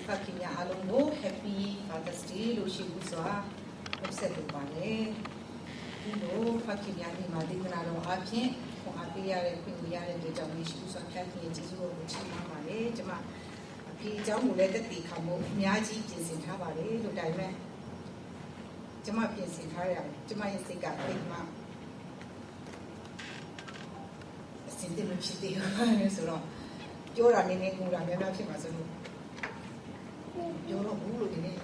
ဖခင်များအားလုံးကို Happy Father's Day လို့ရှိဘူးစွာနှုတ်ဆက်ပေးပါလေဒီလိုဖခင်များဒီမှာဒေသနာတော်အဖြစ်ခွန်အားပေးရတဲ့ခွင့်ကိုရတဲ့အတွက်ကြောင့်ယေရှုစွာဖခင်ရဲ့ကျေးဇူးတော်ကိုချီးမွမ်းပါလေကျွန်မအဖေအကြောင်းကိုလည်းတက်တည်ခံဖို့အများကြီးပြင်ဆင်ထားပါလေလို့ဒါပေမဲ့ကျွန်မပြင်ဆင်ထားရတယ်ကျွန်မရဲ့စိတ်ကအိမ်မှာအစင်တည်းမဖြစ်သေးဘူးဆိုတော့ပြောတာနည်းနည်းငိုတာများများဖြစ်ပါစလို့ပြောတော့ဘူးလို့ဒီနေ့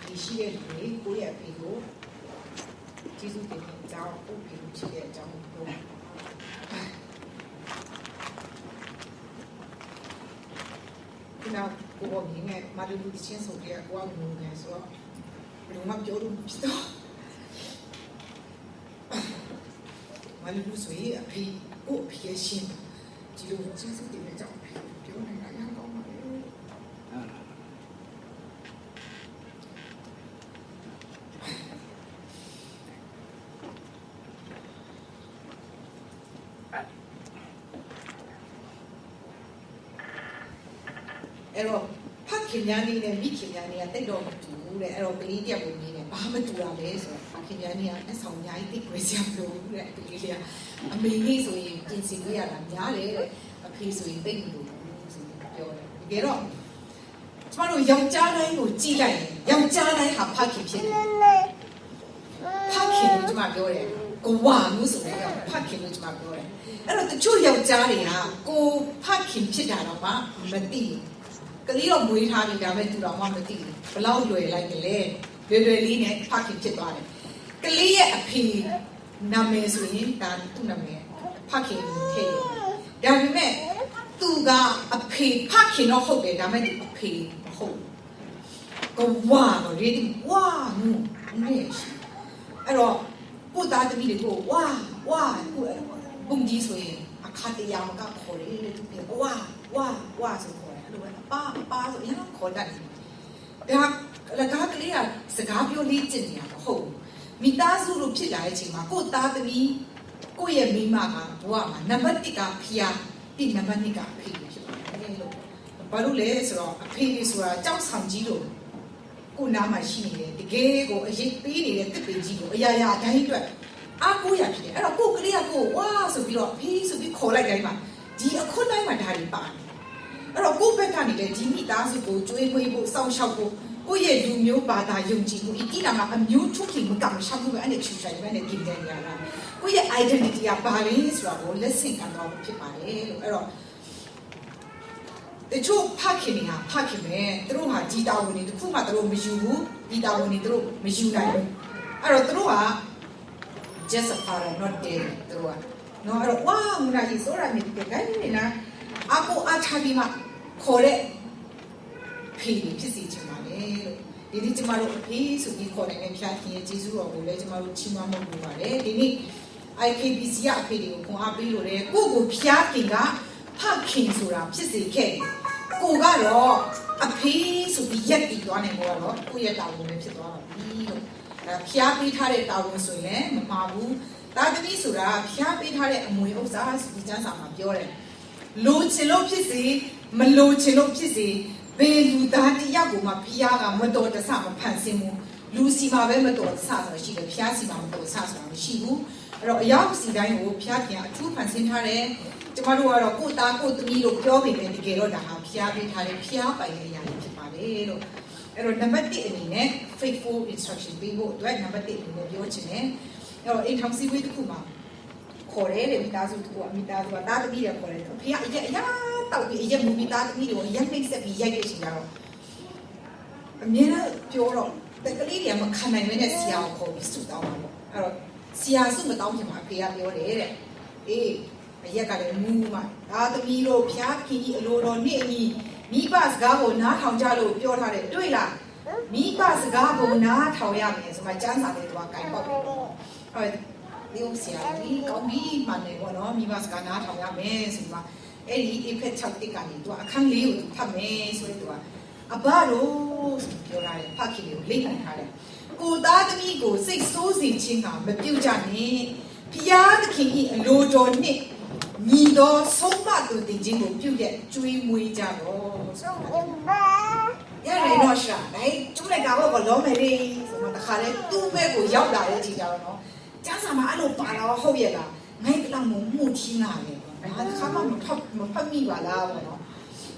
ဒီရှိတဲ့လူတွေကိုယ့်ရဲ့အဖေကိုကျေးဇူးတင်တဲ့အကြောင်းကိုဖေကိုချစ်တဲ့အကြောင်းကိုပြောဒီနောက်ကိုမြင်နေမှာလူလူချင်းဆိုကြကွာငုံနေဆိုတော့ဘယ်လိုမှပြောလို့မဖြစ်တော့မလူဆိုရင်အဖေကိုအဖေရှင်းဒီလိုကျေးဇူးတင်တဲ့အကြောင်းပြောနေတာရအောင်ပါလေအဲ့တော့ဖခင်များနေနဲ့မိခင်များနေကတိတ်တော့မတူဘူးတဲ့အဲ့တော့ကလေးတယောက်ကိုနေနဲ့ဘာမတူတာလဲဆိုတော့ဖခင်များနေကအဆောင်အများကြီးသိခွင့်စရာမလိုဘူးတဲ့ကလေးလေးကအမေကြီးဆိုရင်ပြင်ဆင်ပေးရတာများတယ်တဲ့အဖေဆိုရင်သိမလို့ဆိုပြီးပြောတယ်တကယ်တော့ကျမတို့ယောက်ျားတိုင်းကိုကြည့်လိုက်ရင်ယောက်ျားတိုင်းဟာဖခင်ဖြစ်တယ်ဖခင်လို့ကျမပြောတယ်ကိုဝါလို့ဆိုတော့ဖခင်လို့ကျမပြောတယ်အဲ့တော့တချို့ယောက်ျားတွေကကိုဖခင်ဖြစ်တာတော့မှမသိဘူးကလေးတော့မွေးထားပြီဒါပေမဲ့သူတော်မှမသိဘူးဘလောက်လွယ်လိုက်ကြလဲလွယ်လေးနဲ့ဖခင်ဖြစ်သွားတယ်ကလေးရဲ့အဖေနာမည်ဆိုရင်ဒါသူ့နာမည်ဖခင်ထဲဒါပေမဲ့သူကအဖေဖခင်တော့ဟုတ်တယ်ဒါပေမဲ့အဖေမဟုတ်ကဝါတော့ရေဒီဝါနူနေရှိအဲ့တော့ကိုသားသမီးတွေကိုဝါကိုဘုံကြီးဆိုရင်အခါတရားမကခေါ်တယ်လေသူပြောဝါဆိုခေါ်တယ်အဲ့လိုပဲအပါဆိုရအောင်ခေါ်တတ်တယ်ဒါလကားကလေးကစကားပြောလေးကျင်နေတာမဟုတ်ဘူးမိသားစုလို့ဖြစ်လာတဲ့အချိန်မှာကိုသားသမီးကိုရဲ့မိမကဘဝမှာနံပါတ်1ကဖျားပြီးနံပါတ်2ကအဖေဖြစ်ပါတယ်လို့ဘာလို့လဲဆိုတော့အဖေဆိုတာကြောက်ဆောင်ကြီးလို့ကိုနားမှာရှိနေတယ်တကယ်ကိုအရေးပေးနေတဲ့တစ်ပင်ကြီးကိုအရာရာတိုင်းအတွက်အားကိုးရဖြစ်တယ်အဲ့တော့ကိုကလေးကကိုဝါဆိုပြီးတော့ဖေးဆိုပြီးခေါ်လိုက်တိုင်းမှာဒီအခုတိုင်းမှာဒါတွေပါတယ်အဲ့တော့ကိုဘက်ကနေလည်းဒီမိသားစုကိုကျွေးမွေးဖို့စောင့်ရှောက်ဖို့ကိုရဲ့လူမျိုးဘာသာယုံကြည်မှုဒီနာမှာအမျိုးထုခင်မကမရှောက်ဘူးအဲ့နဲ့ချူဆိုင်နဲ့กินတယ်ရတာကိုရဲ့ identity ကဘာလဲဆိုတာကိုလက်ဆင့်ခံတော့ဖြစ်ပါတယ်လို့အဲ့တော့တချို့ဖခင်တွေဟာဖခင်ပဲသူတို့ဟာဒီတာဝန်တွေတခုမှသူတို့မယူဘူးဒီတာဝန်တွေသူတို့မယူနိုင်ဘူးအဲ့တော့သူတို့ဟာ just a father not dead သူတို့ကနော်အဲ့တော့ဝါမနာကြီးဆိုတာနေတယ်ခိုင်းနေလားအကိုအားထားပြီးမှခေါ်တဲ့ဖေးဖြစ်စီချင်ပါလေလို့ဒီနေ့ကျမတို့အဖေးဆိုပြီးခေါ်နေတဲ့ဖျားခင်ရဲ့ကျေးဇူးတော်ကိုလည်းကျမတို့ချီးမွမ်းမှုလုပ်ပါတယ်ဒီနေ့ IKBC အဖေတွေကိုခွန်အားပေးလို့လေကိုကိုဖျားခင်ကဖခင်ဆိုတာဖြစ်စေခဲ့ကိုကတော့အဖေးဆိုပြီးရက်တည်သွားနိုင်တော့ကိုရဲ့တာဝန်ပဲဖြစ်သွားပါပြီလို့ဖျားပေးထားတဲ့တာဝန်ဆိုရင်လည်းမမှားဘူးတာသမီဆိုတာဖျားပေးထားတဲ့အမွေဥစ္စာဆိုပြီးကျမ်းစာမှာပြောတယ်လိုချင်လို့ဖြစ်စေမလိုချင်လို့ဖြစ်စေဘယ်လူသားတယောက်ကိုမှဖျားကမတော်တဆမဖန်ဆင်းဘူးလူစီမှာပဲမတော်တဆဆိုတာရှိတယ်ဖျားစီမှာမတော်တဆဆိုတာမရှိဘူးအဲ့တော့အယောက်စီတိုင်းကိုဖျားခင်အထူးဖန်ဆင်းထားတယ်ကျမတို့ကတော့ကိုသားကိုသမီးလို့ပြောပေမဲ့တကယ်တော့ဒါဟာဖျားပေးထားတဲ့ဖျားပိုင်တဲ့အရာတွေဖြစ်ပါတယ်လို့အဲ့တော့နံပါတ်1အနေနဲ့ faithful instruction ပေးဖို့အတွက်နံပါတ်1အနေနဲ့ပြောချင်တယ်အဲ့တော့အိမ်ထောင်စည်းဝေးတစ်ခုမှာခေါ်တယ်တဲ့မိသားစုတစ်ခုအမိသားစုကတားသမီးတွေခေါ်တယ်အဖေကအရက်တောက်ပြီးအရက်မူမိသားသမီးတွေကိုအရက်နှိမ့်ဆက်ပြီးရိုက်ခဲ့ချင်ကြတော့အမြဲတမ်းပြောတော့တကလေးတွေကမခံနိုင်မဲနဲ့ဆရာကိုခေါ်ပြီးစုတောင်းတာပေါ့အဲ့တော့ဆရာစုမတောင်းခင်မှာအဖေကပြောတယ်တဲ့အေးအရက်ကလည်းမူးမှဒါသမီးတို့ဖျားခင်ကြီးအလိုတော်နေ့အညီမိဘစကားကိုနားထောင်ကြလို့ပြောထားတယ်တွေ့လားမိဘစကားကိုနားထောင်ရမယ်ဆိုမှကျမ်းစာလေးတော့ကင်ပေါက်တယ်ဒီဥစ္စာဒီကောင်းပြီမှန်တယ်ပေါ့နော်မိဘစကားနားထောင်ရမယ်ဆိုမှအဲ့ဒီ effect 6တစ်ကနေသူအခန်းလေးကိုသူဖတ်မယ်ဆိုတော့သူကအဘတို့ပြောထားတယ်ဖခင်ကိုလိမ့်ခံထားတယ် ကိုသားသမီးကိုစိတ်ဆိုးစေခြင်းကမပြုတ်ကြနဲ့ဖျားသခင်၏အလိုတော်နှင့်ညီသောဆုံးမသူတင်ခြင်းကိုပြုရက်ကျွေးမွေးကြတော့ရတယ်တော့ရှာđấy chúng lại cáo vào lỗ mày đi mà ta khai đấy tu mẹ của dốc lại đấy chị cháu nó chắc sao mà ăn bà nó không vậy là ngay cái lòng muốn mua chi nào vậy mà khá mà một phát mi vào lao rồi nó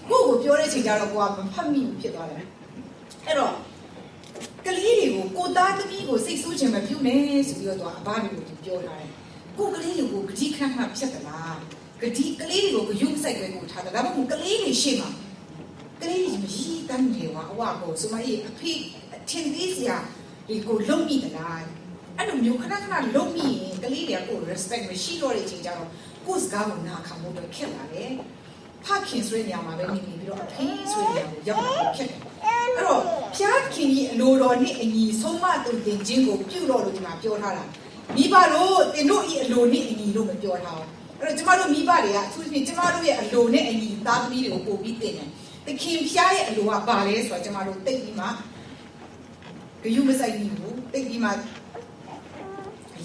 cô củaပြောđấy chị cháu là qua một phát mi một chuyện đó đấy thế rồi cái lý thì cô ta cái mi của xích số chuyện mà phiêu nè sự việc đó ba điều củaပြောnày cô cái lý thì của cái gì khác nào biết là cái lý thì của cái dung sạch cái của thà là một cái lý thì xem mà cái lý thì gì tan nhiều à qua của số mấy phi thiên lý gì à thì của lông mi là anh đồng nhiều khả năng lông mi cái lý thì của respect mà xí rồi thì cháu cô giáo của na khám một được khét là đấy phát hiện suy nhà mà bên mình bị đó phi suy nhà của giáo của khét rồi phát hiện lô rồi nè anh nhỉ số mà từ tiền chính của phiêu rồi thì mà phiêu thà là mi ba lô tiền lô ý lô nè anh nhỉ lô mà phiêu thà rồi chúng ta lô mi ba đấy à chúng mình lô cái lô nè anh nhỉ ta mi lô cổ bị tiền nàyแต่คิมพิ้ายลูกบาเลยส่วนจะมาดูเต็มมาก็ยุ่งไม่ใช่มีหูเต็มมา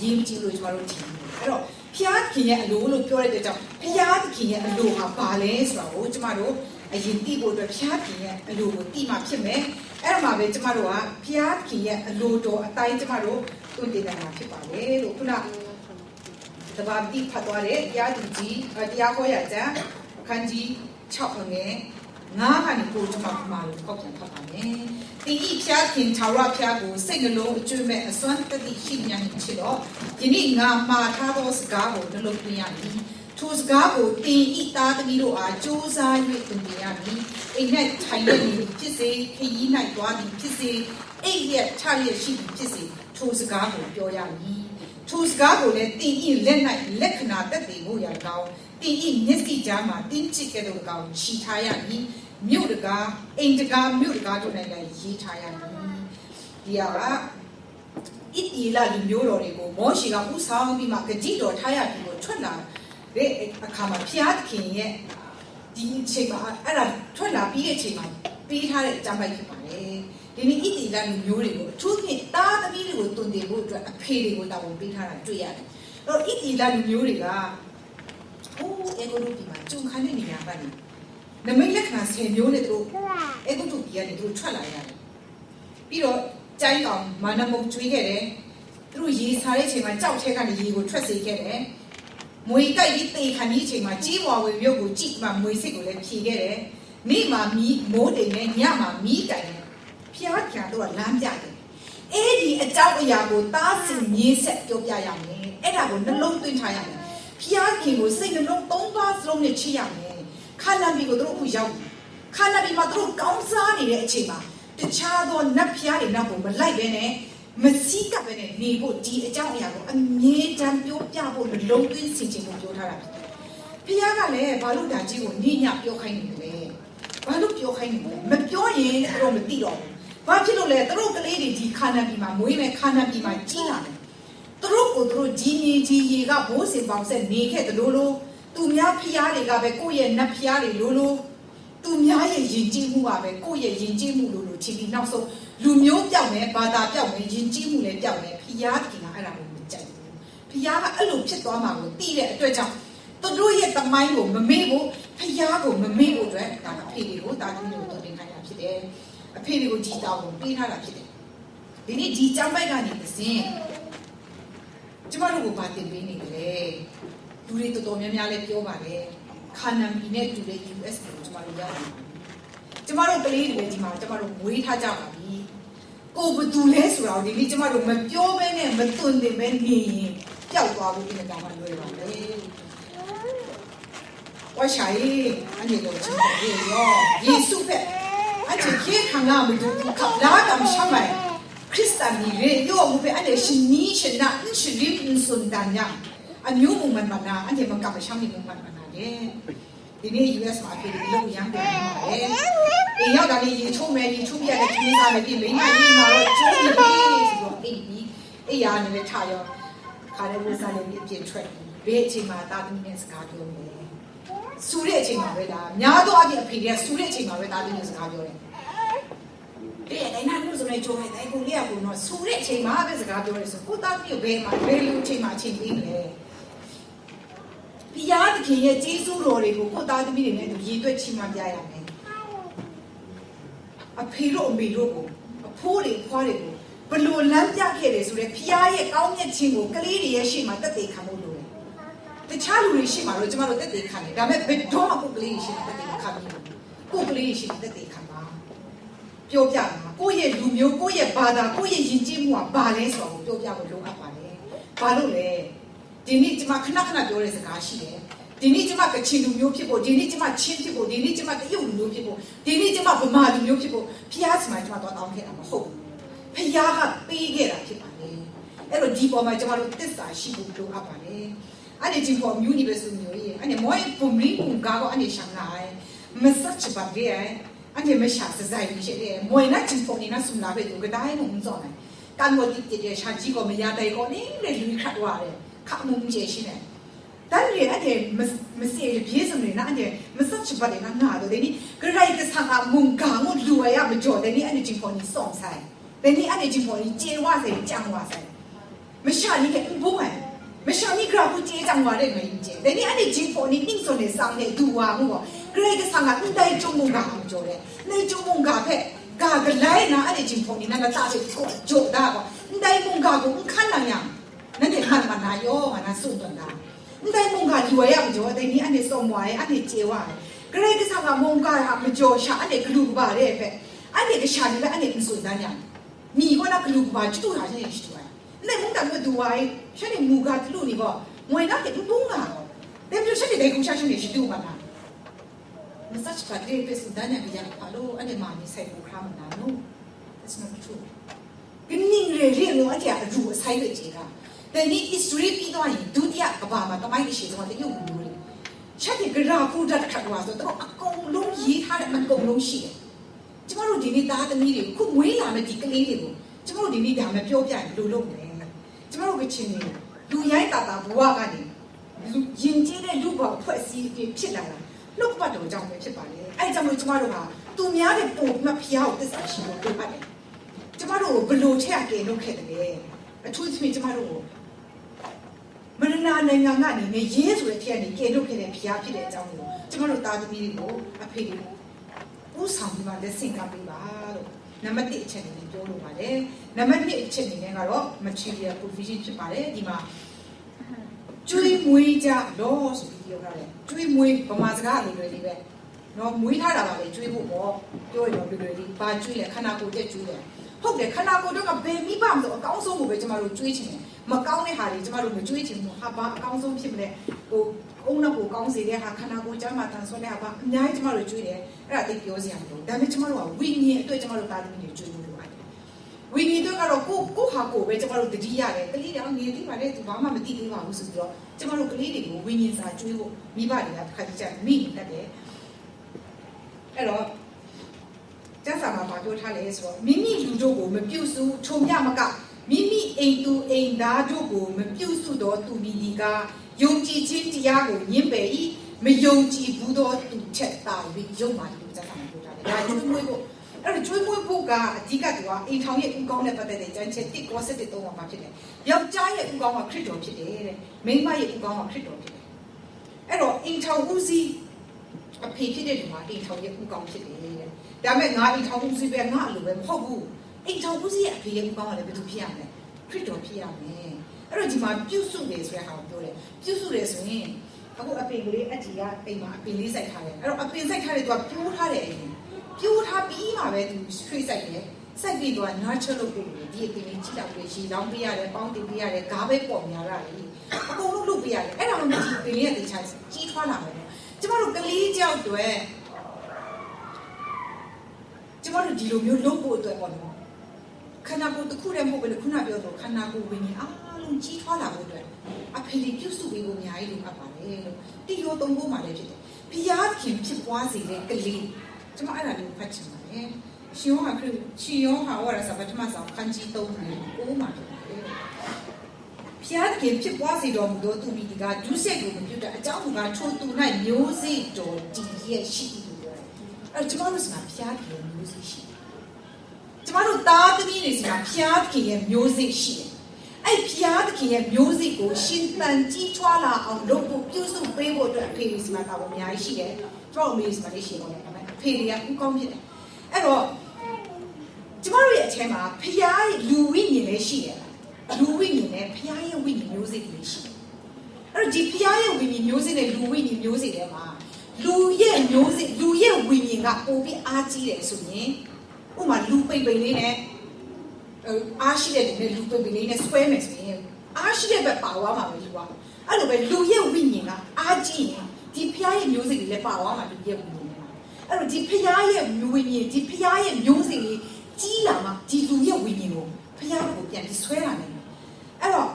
ยิ้มจีโร่จะมาดูทีแล้วพิ้ายขี้เนี่ยลูกပြောတဲ့ကြောင့်พิ้ายขี้เนี่ยลูกบาเลยส่วนโอ้จะมาดูအရင်တီးဖို့အတွက်ဖျားခင်ရဲ့အလိုကိုတီးမှဖြစ်မယ်အဲ့ဒါမှပဲကျမတို့ကဖျားခင်ရဲ့အလိုတော်အတိုင်းကျမတို့တွင်တင်နိုင်မှာဖြစ်ပါလေလို့ခုနတဘာတိဖတ်သွားတဲ့တရားသူကြီးတရားဟောရကြခန်းကြီး6ငယ်ငါးကနေကိုကျမမှာလို့ကောက်ပြန်ဖတ်ပါမယ်တင်ဤဖျားခင်ထာဝရဖျားကိုစိတ်နှလုံးအကျွမ်းမဲ့အစွမ်းတတိရှိမြန်ချစ်တော့ယနေ့ငါမှာထားသောစကားကိုနှလုံးသွင်းရသည်ထိုစကားကိုတင်ဤသားသမီးတို့အားကြိုးစား၍သင်ပေးရမည်အိမ်၌ထိုင်ရသည်ဖြစ်စေခရီး၌သွားသည်ဖြစ်စေအိမ်ရဲ့ခြားရရှိသည်ဖြစ်စေထိုစကားကိုပြောရမည်ထိုစကားကိုလည်းတင်ဤလက်၌လက္ခဏာတက်တည်ဖို့ရကောင်းတင်ဤမျက်စိကြားမှာတင်းကျစ်ကဲ့သို့ကောင်းခြိထားရမည်မြို့တကားအိမ်တကားမြို့တကားတို့၌လည်းရေးထားရမည်ဒီဟာကဣတိလလူမျိုးတော်တွေကိုမောရှေကဥဆောင်ပြီးမှဂတိတော်ထားရပြီးတော့ထွက်လာတဲ့အခါမှာဖျားခင်ရဲ့ဒီအချိန်မှာအဲ့ဒါထွက်လာပြီးတဲ့အချိန်မှာပေးထားတဲ့အကြမ်းပိုက်ဖြစ်ပါတယ်ဒီနေ့ဣတိလလူမျိုးတွေကိုအထူးဖြင့်တားသမီးတွေကိုတွင်တင်ဖို့အတွက်အဖေတွေကိုတာဝန်ပေးထားတာတွေ့ရတယ်အဲ့တော့ဣတိလလူမျိုးတွေကဟိုးအေဂိုလူပြည်မှာကျုံခန်းတဲ့နေရာကနေနမိတ်လက္ခဏာ10မျိုးနဲ့သူတို့အေဂိုလူပြည်ကနေသူတို့ထွက်လာရတယ်ပြီးတော့ကျိုင်းကောင်မာနမုံကျွေးခဲ့တယ်သူတို့ရေစားတဲ့အချိန်မှာကြောက်ထဲကနေရေကိုထွက်စေခဲ့တယ်မွေကြိုက်ပြီးတေခါကြီးအချိန်မှာကြီးပွားဝင်ရုပ်ကိုကြည့်မှမွေစစ်ကိုလည်းဖြေခဲ့တယ်နေ့မှာမီးမိုးတိမ်နဲ့ညမှာမီးတိုင်နဲ့ဖျားခံတော့လမ်းပြတယ်အဲ့ဒီအကြောင်းအရာကိုတားဆီးမြင်းဆက်ပြောပြရမယ်အဲ့ဒါကိုနှလုံးသွင်းထားရမယ်ဖျားခင်ကိုစိတ်နှလုံး3ပါးစလုံးနဲ့ချစ်ရမယ်ခန္ဓာပြီးကိုတို့အခုရောက်ခန္ဓာပြီးမှာတို့ကောင်းစားနေတဲ့အချိန်မှာတခြားသောနတ်ဖျားတွေနောက်ကိုမလိုက်ပဲနဲ့မစီးကပ်ပဲနဲ့နေဖို့ဒီအကြောင်းအရာကိုအမြဲတမ်းပြောပြဖို့နှလုံးသွင်းစီခြင်းကိုပြောထားတာဖြစ်တယ်ဖျားကလည်းဘာလို့ဒါကြီးကိုနေညပြောခိုင်းနေတယ်ဘာလို့ပြောခိုင်းနေလဲမပြောရင်တို့မသိတော့ဘူးဘာဖြစ်လို့လဲတို့ကလေးတွေဒီခန္ဓာပြီးမှာမွေးမဲ့ခန္ဓာပြီးမှာကြီးလာတယ်တို့ကိုတို့ဂျီနီဂျီရေကဘိုးစင်ပေါင်းဆက်နေခဲ့တယ်လို့သူများဖျားတွေကပဲကိုယ့်ရဲ့နတ်ဖျားတွေလို့သူများရဲ့ယဉ်ကျေးမှုကပဲကိုယ့်ရဲ့ယဉ်ကျေးမှုလို့ချီပြီးနောက်ဆုံးလူမျိုးပြောက်မယ်ဘာသာပြောက်မယ်ယဉ်ကျေးမှုလည်းပြောက်မယ်ဖျားကအဲ့ဒါကိုမကြိုက်ဘူးဖျားကအဲ့လိုဖြစ်သွားမှာကိုသိတဲ့အတွက်ကြောင့်တို့ရဲ့တမိုင်းကိုမမေ့ဘူးဖျားကိုမမေ့ဖို့အတွက်ဒါအဖေတွေကိုတာသမီးတွေကိုတင်ခိုင်းတာဖြစ်တယ်အဖေတွေကိုဒီတောင်းကိုပေးထားတာဖြစ်တယ်ဒီနေ့ဒီចောင်းပိုက်ကနေသစဉ်ကျမတို့ကိုဗာတင်ပေးနေတယ်လူတွေတော်တော်များများလည်းပြောပါတယ်ခါနမ်ပြည်နဲ့တူတဲ့ US ကိုကျမတို့ရောက်နေပါပြီကျမတို့ကလေးတွေဒီမှာကျမတို့မွေးထားကြပါပြီကိုဘသူလဲဆိုတော့ဒီနေ့ကျမတို့မပြောဘဲနဲ့မသွန်သင်ပဲနေရင်ပျောက်သွားဖို့ဒီနေ့တောင်မှလွယ်ပါလေဝါရှိုင်းအနေနဲ့ကျမတို့ရောယေရှုပဲအချစ်ခေခံရမလို့ခပ်လာကမ်းရှမိုင်ခရစ်စတန်ကြီးရေယောမပဲအနေရှင်နီရှင်နာအရှင်လင်းစွန်တန်ညာအမျိုးမမန်မနာအနေမကပ်ရှမ်းနေမမန်မနာတဲ့ဒီနေ့ US မှာပြည်လို့ရမ်းတယ်ပါတယ်။အေးရောက်တာလေးရေချုံမယ်ရေချုံပြရတဲ့ဒီစားမယ်ဒီမိမကြီးမှာတော့ကျိုးပြီးဆိုတော့အေးရာနဲ့လည်းထားရောခါတဲ့ဝစားလေးပြည့်ထွက်ဘေးအချိန်မှာတာသမီးနဲ့စကားပြောမယ်။စူတဲ့အချိန်မှာပဲဒါများတော့အပြင်အဖေတွေကစူတဲ့အချိန်မှာပဲတာသမီးနဲ့စကားပြောတယ်။အေးတိုင်းနာလို့ဆို နေကြိုးလိုက်တယ်ကိုလေးကကိုတော့ဆူတဲ့အချိန်မှာပဲစကားပြောရဲဆိုကိုသားသမီးကိုဘယ်လိုအချိန်မှာအချိန်ပေးမလဲဘုရားသခင်ရဲ့ကျေးဇူးတော်တွေကိုကိုသားသမီးတွေနဲ့သူရည်တွက်ချီးမွမ်းပြရမယ်အဖေတို့အမေတို့ကိုအဖိုးတွေဖွားတွေကိုဘလို့လမ်းပြခဲ့တယ်ဆိုတော့ဖခင်ရဲ့ကောင်းမြတ်ခြင်းကိုကလေးတွေရဲ့ရှေ့မှာတက်သေးခံလို့လို့တခြားလူတွေရှေ့မှာတော့ကျမတို့တက်သေးခံတယ်ဒါပေမဲ့ဘယ်တော့မှကိုကလေးတွေရှေ့မှာတက်သေးခံမလို့ကိုကလေးတွေရှေ့မှာတက်သေးခံပါပြောပြတာကိုယ့်ရဲ့လူမျိုးကိုယ့်ရဲ့ဘာသာကိုယ့်ရဲ့ယဉ်ကျေးမှုကဘာလဲဆိုတော့ပြောပြဖို့လိုအပ်ပါတယ်ဘာလို့လဲဒီနေ့ကျမခဏပြောတဲ့စကားရှိတယ်ဒီနေ့ကျမကချင်လူမျိုးဖြစ်ဖို့ဒီနေ့ကျမချင်းဖြစ်ဖို့ဒီနေ့ကျမတရုတ်လူမျိုးဖြစ်ဖို့ဒီနေ့ကျမဗမာလူမျိုးဖြစ်ဖို့ဖခင်စီမှာကျမတော့တောင်းခဲ့တာမဟုတ်ဘူးဖခင်ကပေးခဲ့တာဖြစ်ပါလေအဲ့တော့ဒီပေါ်မှာကျမတို့သစ္စာရှိဖို့လိုအပ်ပါတယ်အဲ့ဒီချင်းပေါ်မျိုးနေပဲဆိုမျိုးရဲ့အဲ့ဒီမောပုံရင်းပုံကားကိုအဲ့ဒီရှမ်းလာမစတ်ချပါရဲ့အဲ့ဒီမရှာစစိုက်ရှိတယ်မွေနာချင်းပုံနေနာဆုလာပဲသူကတိုင်းမှုံစောတယ်ကန်ဝတိတဲ့ရှာကြီးကိုမရတဲ့ကိုနေလေလူခတ်သွားတယ်ခါမှုမကျေရှိတယ်但是而且没写别什么呢？而且没啥吃不的那哪都的你，个来个啥啊？门岗我路呀没做的你，而且经过你送菜，但你而且经过你接话噻，讲话噻，没啥你个不会，没啥你个不接讲话的没接，但你而且经过你顶上的上的度啊我，个来个啥啊？你带中门岗没做的，你中门岗配。个来呢？而且经过你那个大的做大个，你带门岗个，你看那样，那你看嘛那哟嘛那送的那。你在蒙卡路呀不就？但你按你送娃呀，按你接娃，个那个啥个蒙卡呀不就？啥按你个路巴的呗？按你个啥的按你个送单呀？你个那个路巴就多少钱一起做呀？那蒙卡个多啊？啥的蒙卡的路你个，我那个你蒙啊？那不是你在公家上面是多吧那？那啥子把这个送单呀？个呀，哈喽，按你妈你才不看嘛那 ？That's not true。跟你人人我讲如才个这个。但你 history ပြီးသွားရင်ဒုတိယကဘာမှာတမိုင်းရှိဆုံးတဲ့ရုပ်မျိုးတွေချက်တဲ့ဂရာဖူတက်ခတ်သွားဆိုတော့အကုန်လုံးရေးထားတဲ့အကုန်လုံးရှိတယ်ကျမတို့ဒီနေ့သားသမီးတွေခုမွေးလာတဲ့ဒီကလေးတွေကိုကျမတို့ဒီနေ့ဒါမှပြောပြရင်ဘယ်လိုလုပ်မလဲကျမတို့ကချင်းနေလူရိုင်းတာတာဘဝကနေလူရင်ကျေးတဲ့လူဘဝဖွဲ့စည်းပြီးဖြစ်လာတာနှုတ်ပတ်တော်ကြောင့်ပဲဖြစ်ပါလေအဲကြောင့်မို့ကျမတို့ဟာသူများတဲ့ပုံမှန်ဖျားကိုသစ္စာရှိလို့ပြောပါတယ်ကျမတို့ဘယ်လိုထည့်အကယ်လုပ်ခဲ့တယ်အထူးသဖြင့်ကျမတို့မရနာနိုင်ငံကနေနေရေးဆိုတဲ့ထက်ကနေကဲထုတ်ခဲ့တဲ့ဖျားဖြစ်တဲ့အကြောင်းကိုကျမတို့သားသမီးတွေကိုအဖေတွေဥဆောင်ပြီးမှလက်ဆင့်ကပ်ပေးပါလို့နံပါတ်1အချက်အနေနဲ့ပြောလိုပါတယ်နံပါတ်2အချက်အနေနဲ့ကတော့ material provision ဖြစ်ပါတယ်ဒီမှာကျွေးမွေးကြတော့ဆိုပြီးပြောထားတယ်ကျွေးမွေးဗမာစကားလိုလေးပဲနော်မွေးထားတာပါလေကျွေးဖို့ပေါ့ပြောရတော့လွယ်လွယ်လေးဘာကျွေးလဲခန္ဓာကိုယ်တက်ကျွေးတယ်ဟုတ်တယ်ခန္ဓာကိုယ်တော့ကဘယ်မိဘမဆိုအကောင်းဆုံးကိုပဲကျမတို့ကျွေးချင်တယ်မကောင်းတဲ့ဟာတွေကျမတို့မကျွေးချင်ဘူးဟာဘာအကောင်းဆုံးဖြစ်မလဲဟိုအုံနောက်ကိုကောင်းစေတဲ့ဟာခန္ဓာကိုယ်ကျမ်းမာတန်ဆွမ်းတဲ့ဟာဘာအများကြီးကျမတို့ကျွေးတယ်အဲ့ဒါသိပြောစရာမလိုဒါပေမဲ့ကျမတို့ကဝိညာဉ်အတွက်ကျမတို့တာသမီးတွေကျွေးလို့လိုပါတယ်ဝိညာဉ်အတွက်ကတော့ကိုဟာကိုပဲကျမတို့တတိရတယ်ကလေးတွေကနေသိပါလေသူဘာမှမသိသေးပါဘူးဆိုပြီးတော့ကျမတို့ကလေးတွေကိုဝိညာဉ်စာကျွေးဖို့မိဘတွေကတစ်ခါတည်းကျမိနေတတ်တယ်အဲ့တော့ကျမ်းစာမှာပြောထားလေဆိုတော့မိမိလူတို့ကိုမပြုစုချုံမြမကမိမိအိမ်သူအိမ်သားတို့ကိုမပြုစုတော့သူမိဒီကယုံကြည်ခြင်းတရားကိုညှင်းပယ်၏မယုံကြည်ဘူးတော့သူချက်တာပြီးယုံပါလို့ကျမ်းစာမှာပြောထားတယ်ဒါကျွေးမွေးဖို့အဲ့ဒါကျွေးမွေးဖို့ကအဓိကတူကအိမ်ထောင်ရဲ့ဥကောင်းနဲ့ပတ်သက်တဲ့ကျမ်းချက်1 73မှာဖြစ်တယ်ယောက်ျားရဲ့ဥကောင်းကခရစ်တော်ဖြစ်တယ်တဲ့မိန်းမရဲ့ဥကောင်းကခရစ်တော်ဖြစ်တယ်အဲ့တော့အိမ်ထောင်ဦးစီးအဖေဖြစ်တဲ့လူမှာအိမ်ထောင်ရဲ့ဥကောင်းဖြစ်တယ်တဲ့ဒါပေမဲ့ငါအိမ်ထောင်ဦးစီးပဲငါအလိုပဲမဟုတ်ဘူးအိမ်ထောင်ဦးစီးရဲ့အဖေရဲ့ဥကောင်းကလည်းဘယ်သူဖြစ်ရမလဲခရစ်တော်ဖြစ်ရမယ်အဲ့တော့ဒီမှာပြုစုတယ်ဆိုတဲ့ဟာကိုပြောတယ်ပြုစုတယ်ဆိုရင်အခုအပင်ကလေးအကြည်ကအိမ်မှာအပင်လေးစိုက်ထားတယ်အဲ့တော့အပင်စိုက်ထားတယ်သူကပြိုးထားတယ်ပြိုးထားပြီးမှပဲသူရွှေ့စိုက်တယ်စိုက်ပြီးတော့ nurture လုပ်ပြီးဒီအပင်လေးကြီးလာပြီးရှည်လောင်းပေးရတယ်ပေါင်းတင်ပေးရတယ်ဂါးပဲပေါ်များရတယ်အကုန်လုံးလုပ်ပေးရတယ်အဲ့ဒါမှမဟုတ်ဒီပင်လေးကတခြားကြီးထွားလာမယ်ကျမတို့ကလေးကြောက်တွေကျမတို့ဒီလိုမျိုးလုပ်ဖို့အတွက်ပေါ့နော်ခန္ဓာကိုယ်တစ်ခုတည်းမဟုတ်ဘဲခုနပြောတော့ခန္ဓာကိုယ်ဝိညာဉ်အားလုံးကြီးထွားလာဖို့အတွက်အဖေလေးပြုစုပေးဖို့အများကြီးလိုအပ်ပါတယ်လို့တိရောသုံးဖို့မှလည်းဖြစ်တယ်ဘုရားခင်ဖြစ်ပွားစေတဲ့ကလေးကျမအဲ့ဒါလေးဖတ်ချင်ပါတယ်ရှင်ယောဟန်ခရစ်ရှင်ယောဟန်ဝါရစာပထမဆောင်ခန်းကြီး3မှာဖြစ်တယ်ဘုရားခင်ဖြစ်ပွားစေတော်မူသောသူမိဒီကဒုစရိုက်ကိုမပြုတ်တဲ့အကြောင်းကထိုသူ၌မျိုးစေ့တော်တည်ရဲ့ရှိတယ်လို့ပြောတယ်အဲ့ကျမတို့စမှာဘုရားခင်မျိုးစေ့ရှိတယ် ကျမတို့သားသမီးတွေစီမှာဖျားသခင်ရဲ့မျိုးစိရှိတယ်အဲ့ဖျားသခင်ရဲ့မျိုးစိကိုရှင်သန်ကြီးထွားလာအောင်လုပ်ဖို့ပြုစုပေးဖို့အတွက်အဖေတွေစီမှာတာဝန်အများကြီးရှိတယ်ကျွန်တော်အမေစီမှာလည်းရှိတယ်ဒါပေမဲ့အဖေတွေကဥကောင်းဖြစ်တယ်အဲ့တော့ကျမတို့ရဲ့အထဲမှာဖျားရဲ့လူဝိညာဉ်လည်းရှိတယ်လူဝိညာဉ်နဲ့ဖျားရဲ့ဝိညာဉ်မျိုးစိတွေရှိတယ်အဲ့တော့ဒီဖျားရဲ့ဝိညာဉ်မျိုးစိနဲ့လူဝိညာဉ်မျိုးစိတွေမှာလူရဲ့မျိုးစိလူရဲ့ဝိညာဉ်ကပိုပြီးအားကြီးတယ်ဆိုရင်ဥပမာလူပိတ်ပိတ်လေးနဲ့အားရှိတဲ့လူနဲ့လူပိတ်ပိတ်လေးနဲ့ဆွဲမယ်ဆိုရင်အားရှိတဲ့ဘက်ပါသွားမှာပဲလူကအဲ့လိုပဲလူရဲ့ဝိညာဉ်ကအားကြီးရင်ဒီဖျားရဲ့မျိုးစိတွေလည်းပါသွားမှာလူရဲ့ဝိညာဉ်ကအဲ့တော့ဒီဖျားရဲ့ဝိညာဉ်ဒီဖျားရဲ့မျိုးစိလေးကြီးလာမှဒီလူရဲ့ဝိညာဉ်ကိုဖျားကိုပြန်ပြီးဆွဲလာနိုင်တယ်အဲ့တော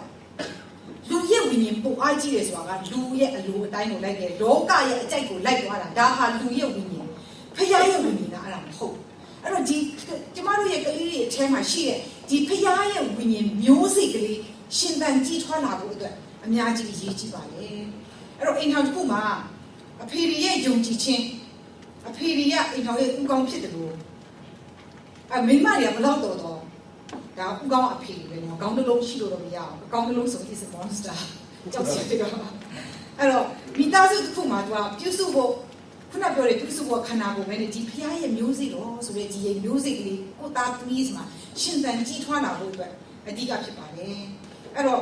့လူရဲ့ဝိညာဉ်ပိုအားကြီးတယ်ဆိုတာကလူရဲ့အလိုအတိုင်းကိုလိုက်တယ်လောကရဲ့အကြိုက်ကိုလိုက်သွားတာဒါဟာလူရဲ့ဝိညာဉ်ဖျားရဲ့ဝိညာဉ်ကအဲ့ဒါမဟုတ်အဲ့တော့ဒီကျမတို့ရဲ့ကလေးတွေအထဲမှာရှိတဲ့ဒီဖျားရဲ့ဝိညာဉ်မျိုးစိကလေးရှင်သန်ကြီးထွားလာဖို့အတွက်အများကြီးအရေးကြီးပါလေအဲ့တော့အိမ်ထောင်တစ်ခုမှာအဖေရဲ့ယုံကြည်ခြင်းအဖေရဲ့အိမ်ထောင်ရဲ့ဥကောင်းဖြစ်တယ်လို့မိမတွေကဘလောက်တော်တော့ဒါဥကောင်းအဖေပဲနော်ကောင်းတစ်လုံးရှိလို့တော့မရအောင်အကောင်းတစ်လုံးဆို is a monster ကြောက်စရာတွေတော့အဲ့တော့မိသားစုတစ်ခုမှာသူကပြုစုဖို့ခုနပြောတဲ့ပြုစုဖို့ခန္ဓာကိုယ်ပဲနဲ့ဒီဖျားရဲ့မျိုးစိတော့ဆိုတဲ့ဒီရဲ့မျိုးစိကလေးကိုသားသမီးမှာရှင်သန်ကြီးထွားလာဖို့အတွက်အဓိကဖြစ်ပါတယ်အဲ့တော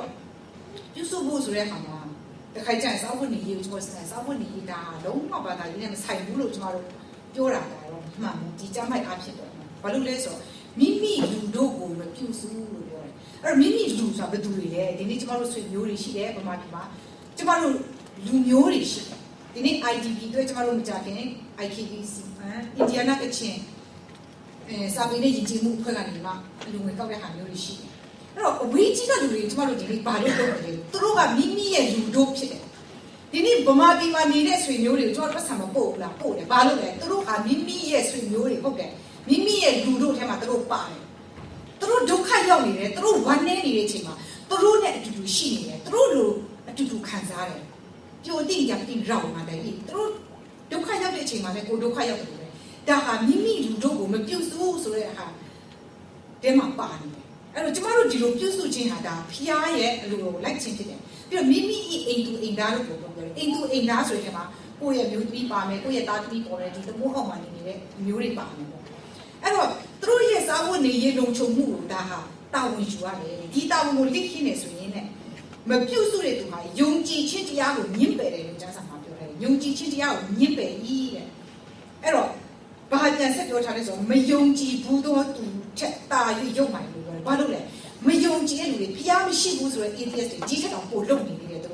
့ပြုစုဖို့ဆိုတဲ့အခါမှာတခါကျရင်စောက်ဖို့နေရေးကိုကျွန်တော်စောက်ဖို့နေရေးဒါလုံးဝဘာသာရေးနဲ့မဆိုင်ဘူးလို့ကျွန်တော်တို့ပြောတာကတော့မှန်တယ်ဒီကျမ်းမိုက်အားဖြစ်တယ်ဘာလို့လဲဆိုတော့မိမိလူတို့ကိုမပြုစုလို့ပြောတယ်အဲ့တော့မိမိလူဆိုတာဘယ်သူတွေလဲဒီနေ့ကျွန်တော်တို့ဆွေမျိုးတွေရှိတယ်ဗမာပြည်မှာကျွန်တော်တို့လူမျိုးတွေရှိတယ်ဒီနေ့ IDP တို့ကျွန်တော်တို့မကြခင် IKBC အင်ဒီယာနာကချင်စာပေနဲ့ယဉ်ကျေးမှုအဖွဲ့ကနေမှလူငွေကောက်တဲ့ဟာမျိုးတွေရှိတယ်အဲ့တော့အဝေးကြီးတဲ့လူတွေကျွန်တော်တို့ဒီနေ့ဘာလို့လုပ်တယ်သူတို့ကမိမိရဲ့လူတို့ဖြစ်တယ်ဒီနေ့ဗမာပြည်မှာနေတဲ့ဆွေမျိုးတွေကိုကျွန်တော်တို့ဆက်မပို့ဘူးလားပို့တယ်ဘာလို့လဲသူတို့ကမိမိရဲ့ဆွေမျိုးတွေဟုတ်တယ်မိမိရဲ့လူတို့ထဲမှာသူတို့ပါတယ်သူတို့ဒုက္ခရောက်နေတယ်သူတို့ဝမ်းနည်းနေတဲ့အချိန်မှာသူတို့နဲ့အတူတူရှိနေတယ်သူတို့လိုအတူတူခံစားတယ်ပျော်တည်ရပြီးရောင်းလာတယ်သူတို့ဒုက္ခရောက်တဲ့အချိန်မှာလည်းကိုဒုက္ခရောက်တယ်ပဲဒါဟာမိမိလူတို့ကိုမပြုတ်စုဆိုတဲ့ဟာတဲမှာပါနေတယ်အဲ့တော့ကျမတို့ဒီလိုပြုတ်စုခြင်းဟာဒါဖျားရဲ့အလိုလိုက်ခြင်းဖြစ်တယ်ပြီးတော့မိမိအိမ်သူအိမ်သားလို့ပြောတယ်အိမ်သူအိမ်သားဆိုရင်မှာကိုယ့်ရဲ့မျိုးသမီးပါမယ်ကိုယ့်ရဲ့သားသမီးပေါ်တယ်ဒီတမိုးအောင်မှနေနေတဲ့မျိုးတွေပါမယ်ပေါ့အဲ့တော့သူတို့ရဲ့စားဖို့နေရေးလုံခြုံမှုကိုဒါဟာတာဝန်ယူရတယ်ဒီတာဝန်ကိုလိခင်းနေဆိုရင်ねမပြုတ်စုတဲ့သူဟာယုံကြည်ခြင်းတရားကိုညှင်းပယ်တယ်လို့ကျမ်းစာမှာပြောတယ်ယုံကြည်ခြင်းတရားကိုညှင်းပယ်၏တဲ့အဲ့တော့ဘာပြန်ဆက်ပြောထားလဲဆိုတော့မယုံကြည်ဘူးသောသူထက်တာ၍ယုံမှန်လို့ပြောတယ်ဘာလို့လဲမယုံကြည်တဲ့လူတွေဖျားမရှိဘူးဆိုတော့ atheist တွေကြီးထက်တော့ပို့လုံနေနေတယ်သူ